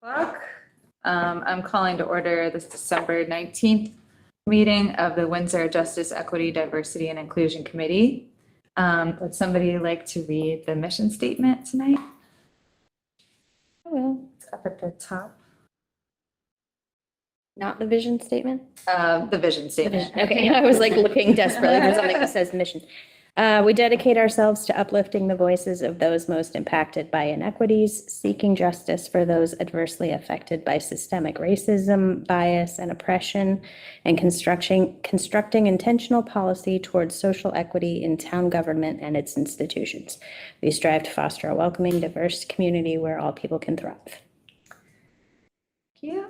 O'clock. I'm calling to order this December 19th meeting of the Windsor Justice, Equity, Diversity, and Inclusion Committee. Would somebody like to read the mission statement tonight? I will. It's up at the top. Not the vision statement? The vision The statement. vision. Okay, I was like looking desperately for something that says mission. We dedicate ourselves to uplifting the voices of those most impacted by inequities, seeking justice for those adversely affected by systemic racism, bias, and oppression, and constructing intentional policy towards social equity in town government and its institutions. We strive to foster a welcoming, diverse community where all people can thrive. Thank you.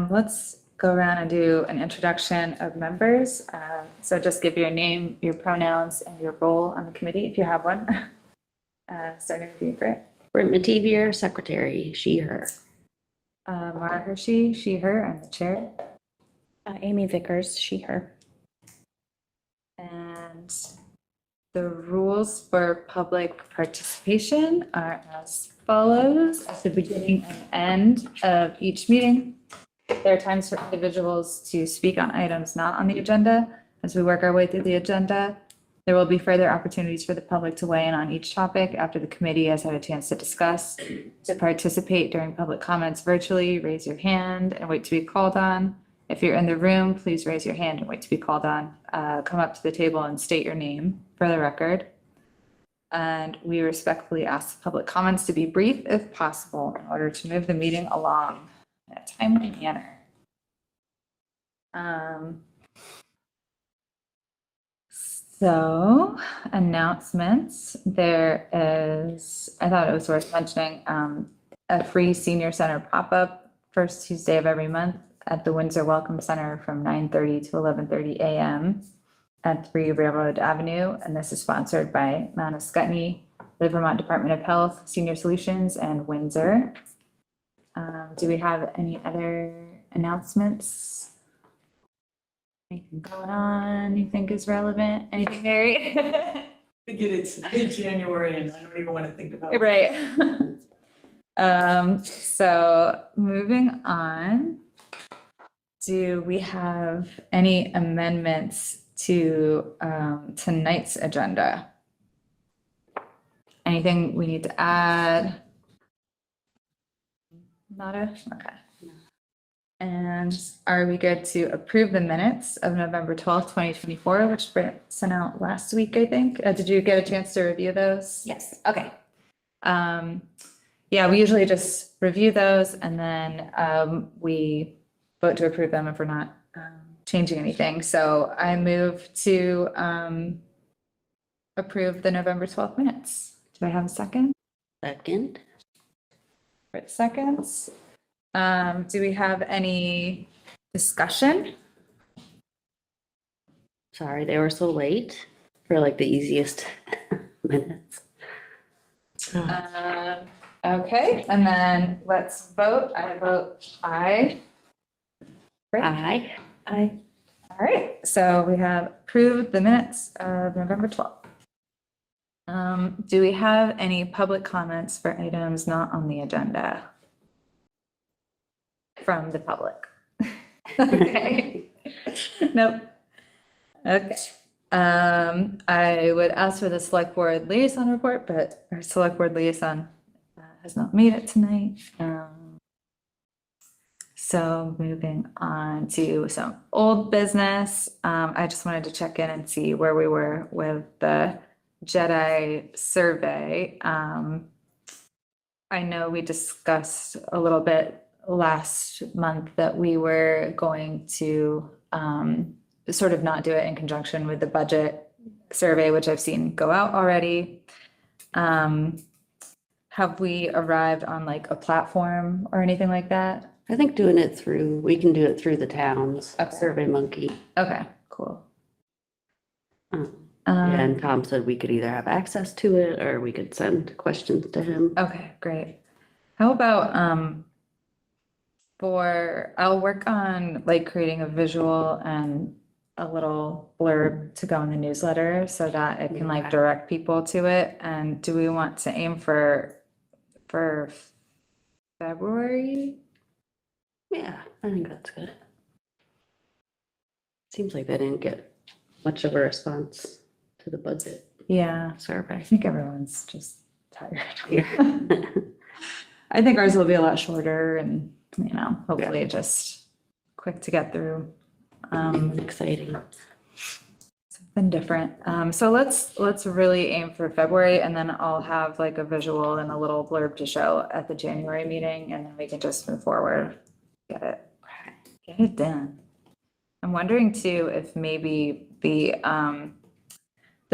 Let's go around and do an introduction of members. So just give your name, your pronouns, and your role on the committee if you have one. Starting with you, Britt. Brent Mativier, secretary, she, her. Mara Hershey, she, her, I'm the chair. Amy Vickers, she, her. And the rules for public participation are as follows. At the beginning and end of each meeting, there are times for individuals to speak on items not on the agenda. As we work our way through the agenda, there will be further opportunities for the public to weigh in on each topic after the committee has had a chance to discuss. To participate during public comments virtually, raise your hand and wait to be called on. If you're in the room, please raise your hand and wait to be called on. Come up to the table and state your name for the record. And we respectfully ask the public comments to be brief if possible in order to move the meeting along in a timely manner. So announcements, there is, I thought it was worth mentioning, a free senior center pop-up first Tuesday of every month at the Windsor Welcome Center from 9:30 to 11:30 a.m. at 3 Railroad Avenue. And this is sponsored by Mount Ascutney, the Vermont Department of Health, Senior Solutions, and Windsor. Do we have any other announcements? Anything going on you think is relevant? Anything, Mary? I think it's mid-January and I don't even want to think about it. Right. So moving on, do we have any amendments to tonight's agenda? Anything we need to add? Nada? Okay. And are we good to approve the minutes of November 12th, 2024, which Brent sent out last week, I think? Did you get a chance to review those? Yes. Okay. Yeah, we usually just review those and then we vote to approve them if we're not changing anything. So I move to approve the November 12th minutes. Do I have a second? Second. Right, seconds. Do we have any discussion? Sorry, they were so late for like the easiest minutes. Okay, and then let's vote. I vote aye. Great. Aye. Aye. All right, so we have approved the minutes of November 12th. Do we have any public comments for items not on the agenda? From the public? Okay. Nope. Okay. I would ask for the select board liaison report, but our select board liaison has not made it tonight. So moving on to some old business. I just wanted to check in and see where we were with the JEDI survey. I know we discussed a little bit last month that we were going to sort of not do it in conjunction with the budget survey, which I've seen go out already. Have we arrived on like a platform or anything like that? I think we can do it through the town's Okay. Survey Monkey. Okay, cool. And Tom said we could either have access to it or we could send questions to him. Okay, great. How about I'll work on like creating a visual and a little blurb to go in the newsletter so that it can like direct people to it. And do we want to aim for February. Yeah, I think that's good. Seems like they didn't get much of a response to the budget Yeah, survey. I think everyone's just tired. Yeah. I think ours will be a lot shorter and, hopefully just quick to get through. Exciting. Something different. So let's really aim for February, and then I'll have like a visual and a little blurb to show at the January meeting, and then we can just move forward. Get it done. I'm wondering too, if maybe the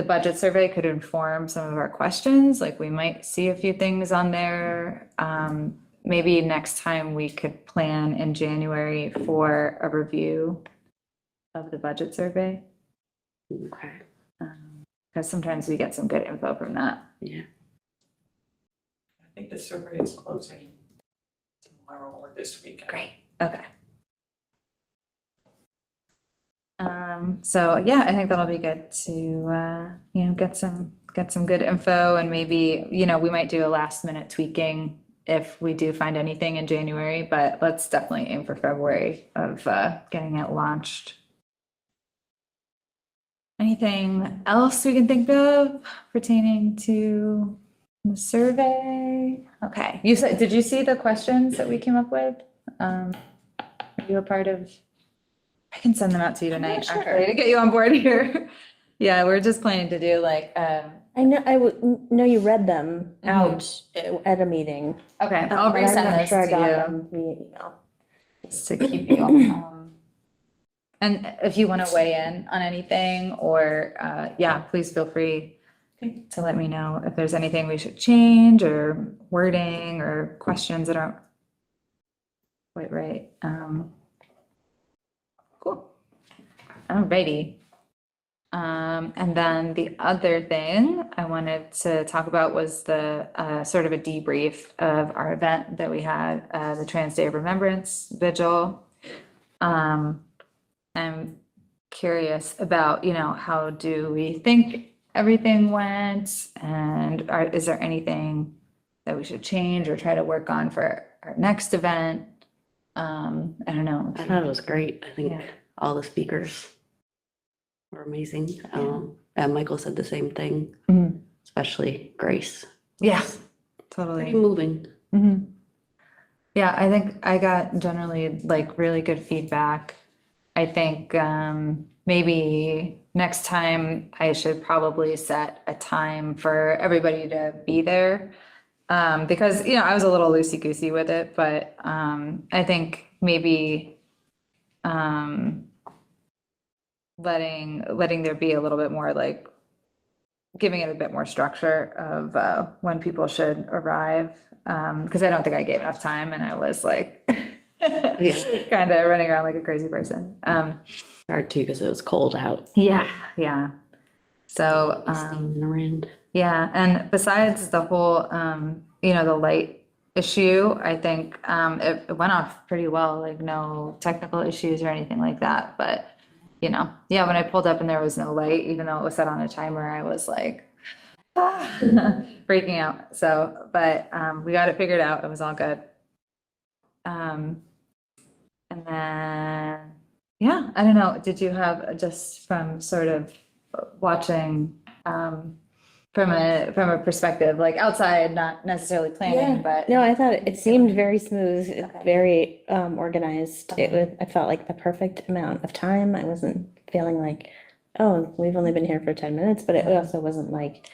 budget survey could inform some of our questions, like we might see a few things on there. Maybe next time we could plan in January for a review of the budget survey. Okay, Because sometimes we get some good info from that. yeah. I think the survey is closing tomorrow or this week. Great, okay. So yeah, I think that'll be good to, get some good info, and maybe, we might do a last minute tweaking if we do find anything in January, but let's definitely aim for February of, getting it launched. Anything else we can think of pertaining to the survey? Okay, did you see the questions that we came up with? Are you a part of? I can send them out to you tonight, sure. actually, to get you on board here. Yeah, we're just planning to do like, I know you read them out at a meeting. okay, I'll but I'm resend not this sure I to got you them via email. just to keep you. And if you want to weigh in on anything, or, yeah, please feel free to let me know if there's anything we should change, or wording, or questions that aren't quite right. Cool. Alrighty. And then the other thing I wanted to talk about was the sort of a debrief of our event that we had, the Trans Day of Remembrance Vigil. I'm curious about, how do we think everything went, and is there anything that we should change or try to work on for our next event? I don't know. I thought it was great. I think Yeah. all the speakers were amazing. And Michael said the same thing, Mhm. especially Grace. Yeah, Pretty totally. moving. Mhm. Yeah, I think I got generally like really good feedback. I think maybe next time I should probably set a time for everybody to be there. Because, I was a little loosey-goosey with it, but I think maybe letting there be a little bit more, like giving it a bit more structure of when people should arrive. Because I don't think I gave enough time, and I was like kind of running around like a crazy person. Hard too, because it was cold out. Yeah. So, Steaming around. yeah, and besides the whole, the light issue, I think it went off pretty well, like no technical issues or anything like that. But, yeah, when I pulled up and there was no light, even though it was set on a timer, I was like freaking out. So, but we got it figured out. It was all good. And then, yeah, I don't know. Did you have, just from sort of watching from a perspective, like outside, not necessarily planning, but No, I thought it seemed very smooth, very organized. I felt like the perfect amount of time. I wasn't feeling like, oh, we've only been here for 10 minutes, but it also wasn't like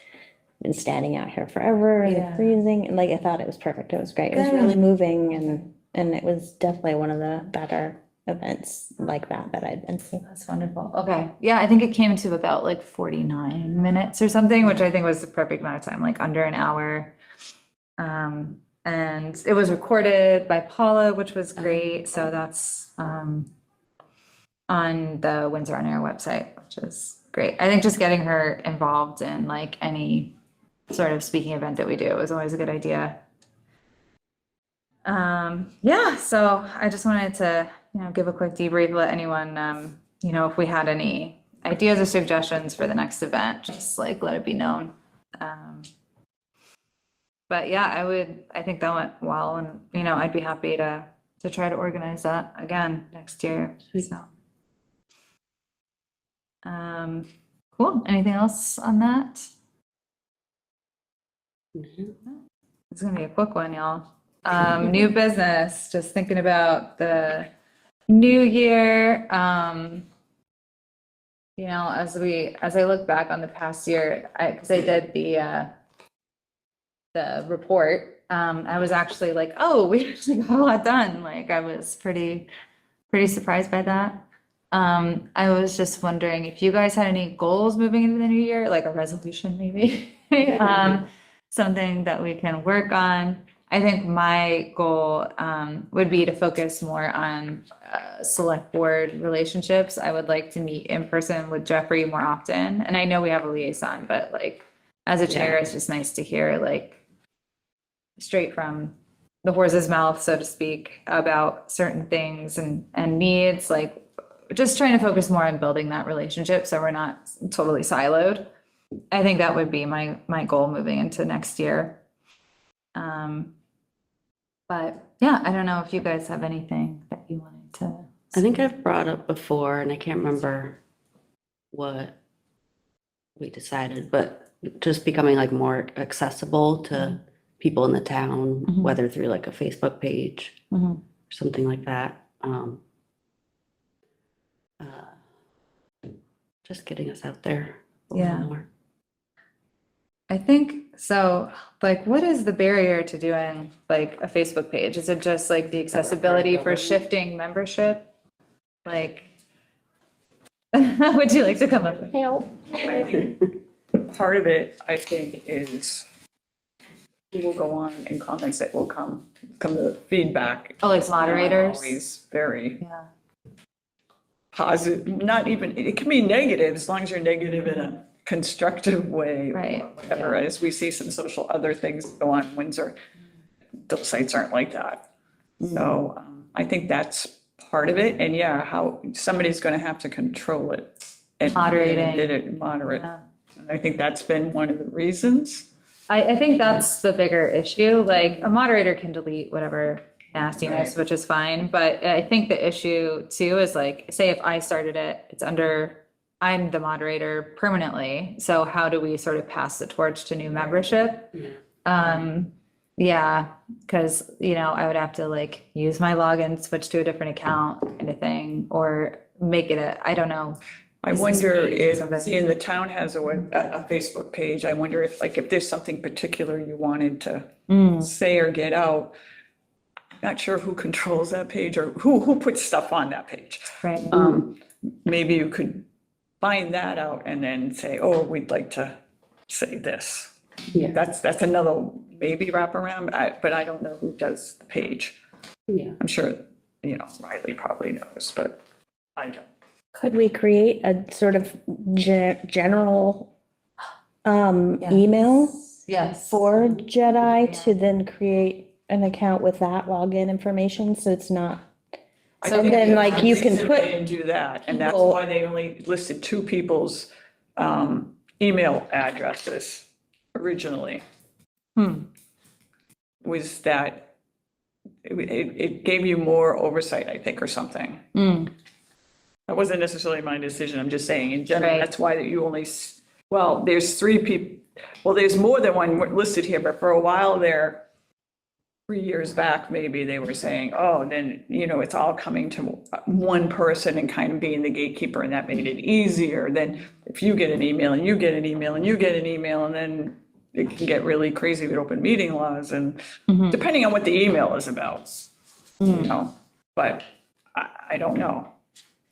been standing out here forever and Yeah. freezing. And like, I thought it was perfect. It was great. It was Good. really moving, and it was definitely one of the better events like that I'd been to. that's wonderful. Okay. Yeah, I think it came to about like 49 minutes or something, which I think was the perfect amount of time, like under an hour. And it was recorded by Paula, which was great. So that's on the Windsor on Air website, which is great. I think just getting her involved in like any sort of speaking event that we do is always a good idea. Yeah, so I just wanted to, give a quick debrief, let anyone, if we had any ideas or suggestions for the next event, just like let it be known. But yeah, I think that went well, and, you know, I'd be happy to try to organize that again next year, so. Cool, anything else on that? Mhm. It's gonna be a quick one, y'all. New business, just thinking about the new year. You know, as I look back on the past year, because I did the report, I was actually like, oh, we actually got a lot done. Like, I was pretty surprised by that. I was just wondering if you guys had any goals moving into the new year, like a resolution maybe. Something that we can work on. I think my goal would be to focus more on select board relationships. I would like to meet in person with Jeffrey more often. And I know we have a liaison, but like as a chair, it's just nice to hear like straight from the horse's mouth, so to speak, about certain things and needs, like just trying to focus more on building that relationship so we're not totally siloed. I think that would be my goal moving into next year. But yeah, I don't know if you guys have anything that you wanted to. I think I've brought up before, and I can't remember what we decided, but just becoming like more accessible to people in the town, Mhm. whether through like a Facebook page Mhm. or something like that. Just getting us out there a little Yeah. more. I think so. Like, what is the barrier to doing like a Facebook page? Is it just like the accessibility for shifting membership? Like, would you like to come up with? Help. I think part of it, I think, is who will go on and comments that will come to feedback. Oh, like moderators? Always very Yeah. positive, not even, it can be negative as long as you're negative in a constructive way. or Right. Whatever, as we see some other things go on in Windsor, those sites aren't like that. So I think that's part of it. And yeah, how somebody's going to have to control it. And Moderating. did it moderate. Yeah. And I think that's been one of the reasons. I think that's the bigger issue. Like a moderator can delete whatever nastiness, which is fine. But I think the issue too is like, say if I started it, I'm the moderator permanently. So how do we sort of pass the torch to new membership? Yeah, because, you know, I would have to like use my login, switch to a different account kind of thing, or make it I don't know. I wonder if, seeing the town has a Facebook page, I wonder if, like, if there's something particular you wanted to say or get out. Not sure who controls that page or who puts stuff on that page. Right. Maybe you could find that out and then say, oh, we'd like to say this. Yeah. That's another maybe wraparound, but I don't know who does the page. Yeah. I'm sure, you know, Riley probably knows, but I don't. Could we create a sort of general email Yes. for JEDI to then create an account with that login information, so it's not, I So think then, the like, you can reason put they didn't do that, and that's people- why they only listed two people's email addresses originally. Was that it gave you more oversight, I think, or something. That wasn't necessarily my decision, I'm just saying, in general, Right. that's why that you only, well, there's three people, well, there's more than one listed here, but for a while there, 3 years back, maybe they were saying, oh, then, you know, it's all coming to one person and kind of being the gatekeeper, and that made it easier. Then if you get an email and you get an email and you get an email, and then it can get really crazy with open meeting laws and depending on what the email is about, you know, but I don't know.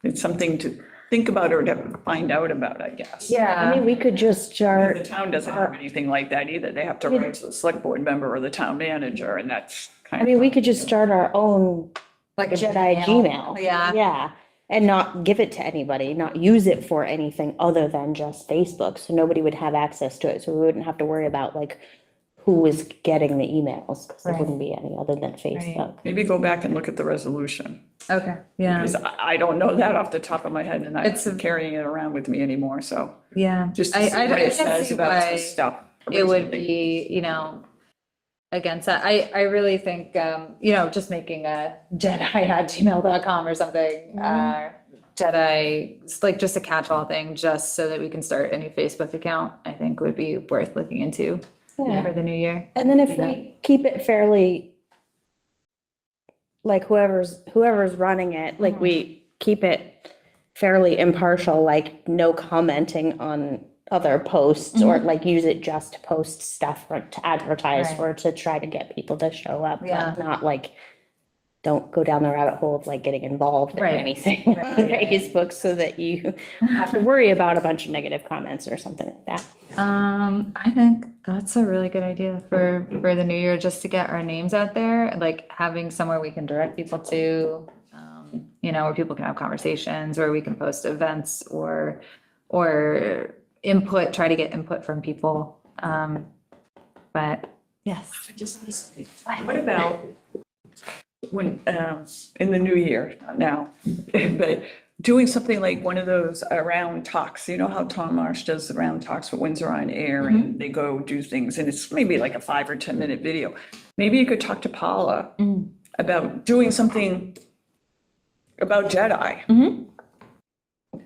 It's something to think about or to find out about, I guess. Yeah. I mean, we could just start. The town doesn't have anything like that either. They have to write to the select board member or the town manager, and that's kind I of. mean, we could just start our own Like a JEDI Gmail. Yeah. Yeah, and not give it to anybody, not use it for anything other than just Facebook, so nobody would have access to it, so we wouldn't have to worry about like who is getting the emails, because there Right. wouldn't be any other than Facebook. Maybe go back and look at the resolution, Okay, yeah, because I don't know that off the top of my head, and I'm It's not carrying it around with me anymore, so yeah. just to see what I it can says see about why some stuff. it would originally. be, you know, against that. I really think, just making a jedi@gmail.com or something, Jedi, it's like just a catch-all thing, just so that we can start a new Facebook account, I think would be worth looking into Yeah. for the new year. And then if we keep it fairly, like whoever's running it, like we keep it fairly impartial, like no commenting on other posts or like use it just to post stuff or to advertise Right. or to try to get people to show up, Yeah. but not like, don't go down the rabbit hole of like getting involved in Right. anything on Facebook so that you have to worry about a bunch of negative comments or something like that. I think that's a really good idea for the new year, just to get our names out there, like having somewhere we can direct people to, where people can have conversations, or we can post events or input, try to get input from people. But yes. What about when, in the new year, not now, but doing something like one of those around talks, you know how Tom Marsh does the round talks with Windsor on Air, and they go do things, and it's maybe like a 5 or 10 minute video. Maybe you could talk to Paula about doing something about JEDI.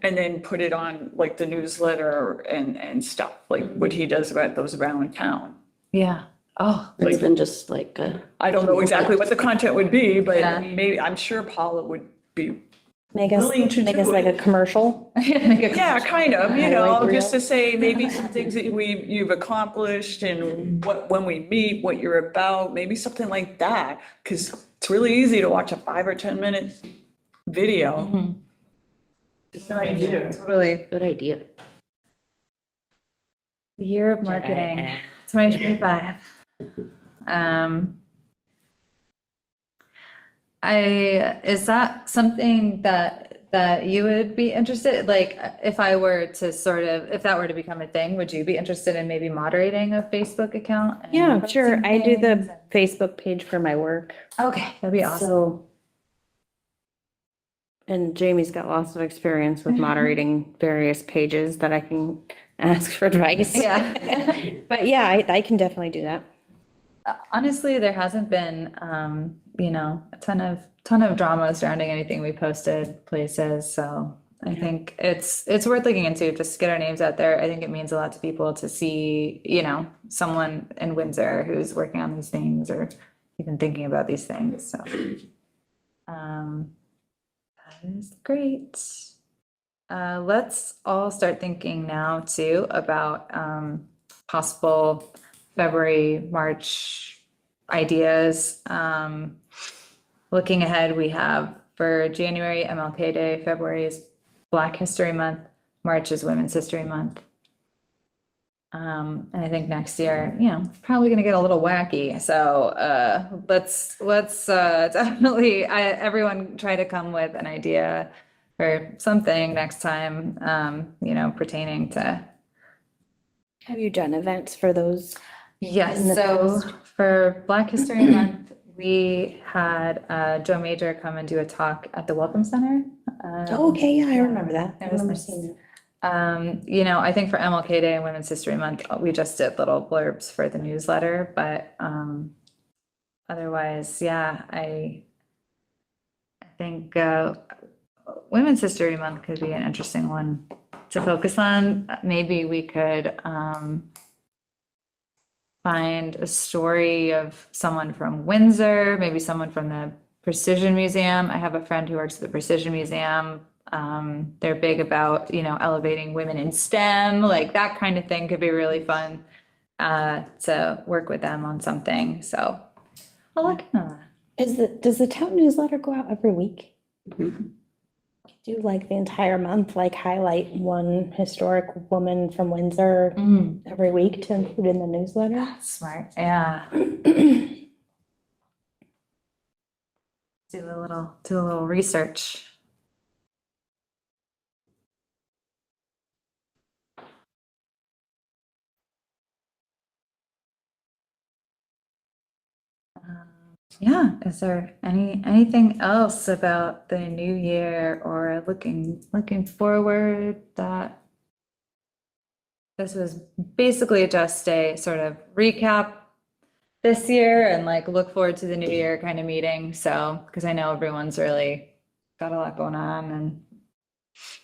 And then put it on like the newsletter and stuff, like what he does about those around town. Yeah. Oh, Or even just like, I don't know exactly what the content would be, but Yeah. maybe, I'm sure Paula would be Make us willing to do like a it. commercial. Yeah, kind of, Highlight just reel. to say maybe some things that you've accomplished and when we meet, what you're about, maybe something like that. Because it's really easy to watch a 5 or 10 minute video. It's an idea. totally. good idea. The year of marketing, 2025. Is that something that you would be interested, like, if that were to become a thing, would you be interested in maybe moderating a Facebook account? and Yeah, sure. posting I do things? the Facebook page for my work. Okay, that'd be awesome. So. And Jamie's got lots of experience with moderating various pages that I can ask for advice. Yeah. But yeah, I can definitely do that. Honestly, there hasn't been, a ton of drama surrounding anything we posted places, so I think it's worth looking into, just to get our names out there. I think it means a lot to people to see, someone in Windsor who's working on these things or even thinking about these things, so. That is great. Let's all start thinking now too about, possible February, March ideas. Looking ahead, we have for January, MLK Day, February is Black History Month, March is Women's History Month. And I think next year, probably gonna get a little wacky, so let's definitely, everyone try to come with an idea for something next time, pertaining to. Have you done events for those? Yes, in the so past? for Black History Month, we had Joe Major come and do a talk at the Welcome Center. Okay, yeah, I remember that. I It was remember nice. seeing that. I think for MLK Day and Women's History Month, we just did little blurbs for the newsletter, but otherwise, yeah, I think Women's History Month could be an interesting one to focus on. Maybe we could find a story of someone from Windsor, maybe someone from the Precision Museum. I have a friend who works at the Precision Museum. They're big about, elevating women in STEM, like that kind of thing could be really fun to work with them on something. So I'll look into that. Does the town newsletter go out every week? Do like the entire month, like highlight one historic woman from Windsor every week to include in the newsletter? Smart, yeah. Do a little research. Yeah, is there anything else about the new year or looking forward that this was basically just a sort of recap? this year and like look forward to the new year kind of meeting. So, because I know everyone's really got a lot going on and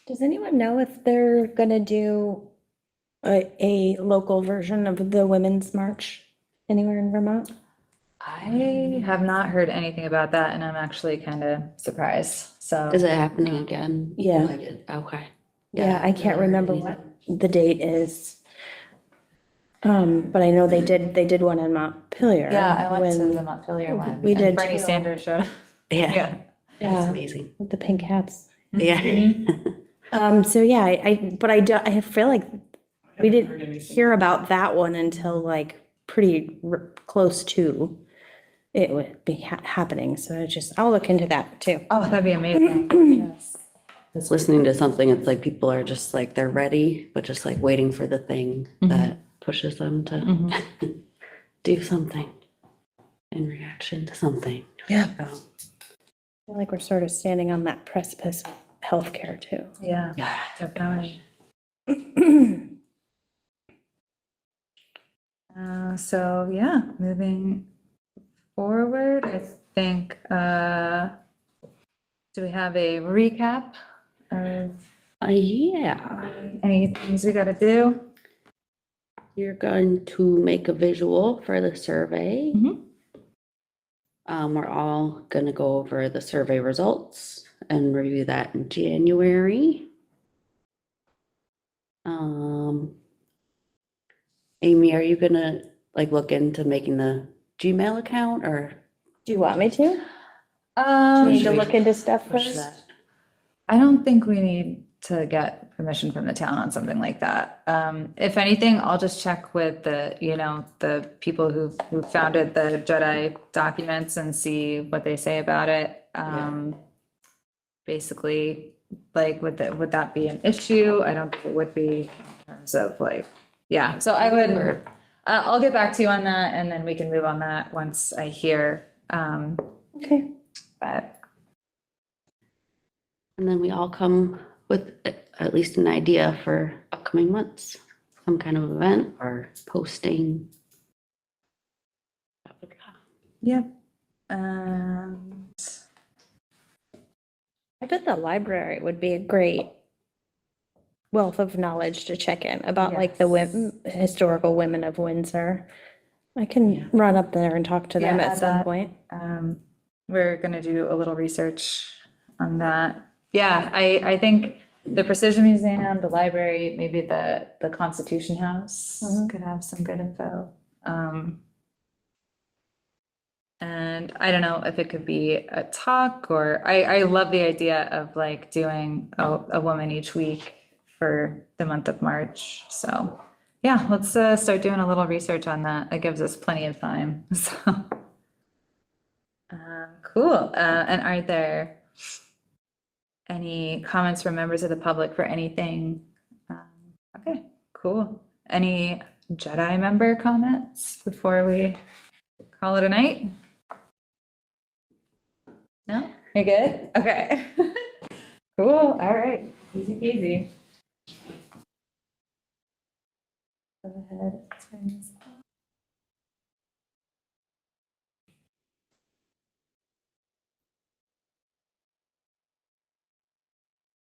Does anyone know if they're gonna do a local version of the Women's March anywhere in Vermont? I have not heard anything about that and I'm actually kind of surprised. So. Is it happening again? Yeah. Okay. Yeah, I can't remember what the date is. But I know they did one in Montpelier. Yeah, I went to when- the Montpelier one. We and did Bernie too. Sanders showed. Yeah, Yeah. that's Yeah, amazing. with the pink hats. Yeah. So yeah, I feel like we didn't hear about that one until like pretty close to it would be happening. So I'll look into that too. Oh, that'd be amazing. Yes. Just listening to something, it's like people are just like, they're ready, but just like waiting for the thing that pushes them to do something in reaction to something. Yeah. So, I feel like we're sort of standing on that precipice of healthcare too. Yeah, yeah. definitely. So yeah, moving forward, I think, do we have a recap of Yeah, any things we gotta do? you're going to make a visual for the survey. Mhm. We're all gonna go over the survey results and review that in January. Amy, are you gonna like look into making the Gmail account or Do you want me to? Do you Um, need to look into stuff push first? that? I don't think we need to get permission from the town on something like that. If anything, I'll just check with the people who founded the JEDI documents and see what they say about it. Basically, like, would that be an issue? I don't think it would be in terms of like, yeah, so I would, I'll get back to you on that and then we can move on that once I hear, Okay. but. And then we all come with at least an idea for upcoming months, some kind of event or posting. Yep. And I bet the library would be a great wealth of knowledge to check in about like the historical women of Windsor. I can run up there and talk to them Yeah, at add some that. point. we're gonna do a little research on that. Yeah, I think the Precision Museum, the library, maybe the Constitution House could have some good info. And I don't know if it could be a talk or I love the idea of like doing a woman each week for the month of March. So yeah, let's start doing a little research on that. That gives us plenty of time. So cool. And are there any comments from members of the public for anything? Okay, cool. Any JEDI member comments before we call it a night? No? You're good? Okay. Cool, all right, easy peasy. Go ahead, turn this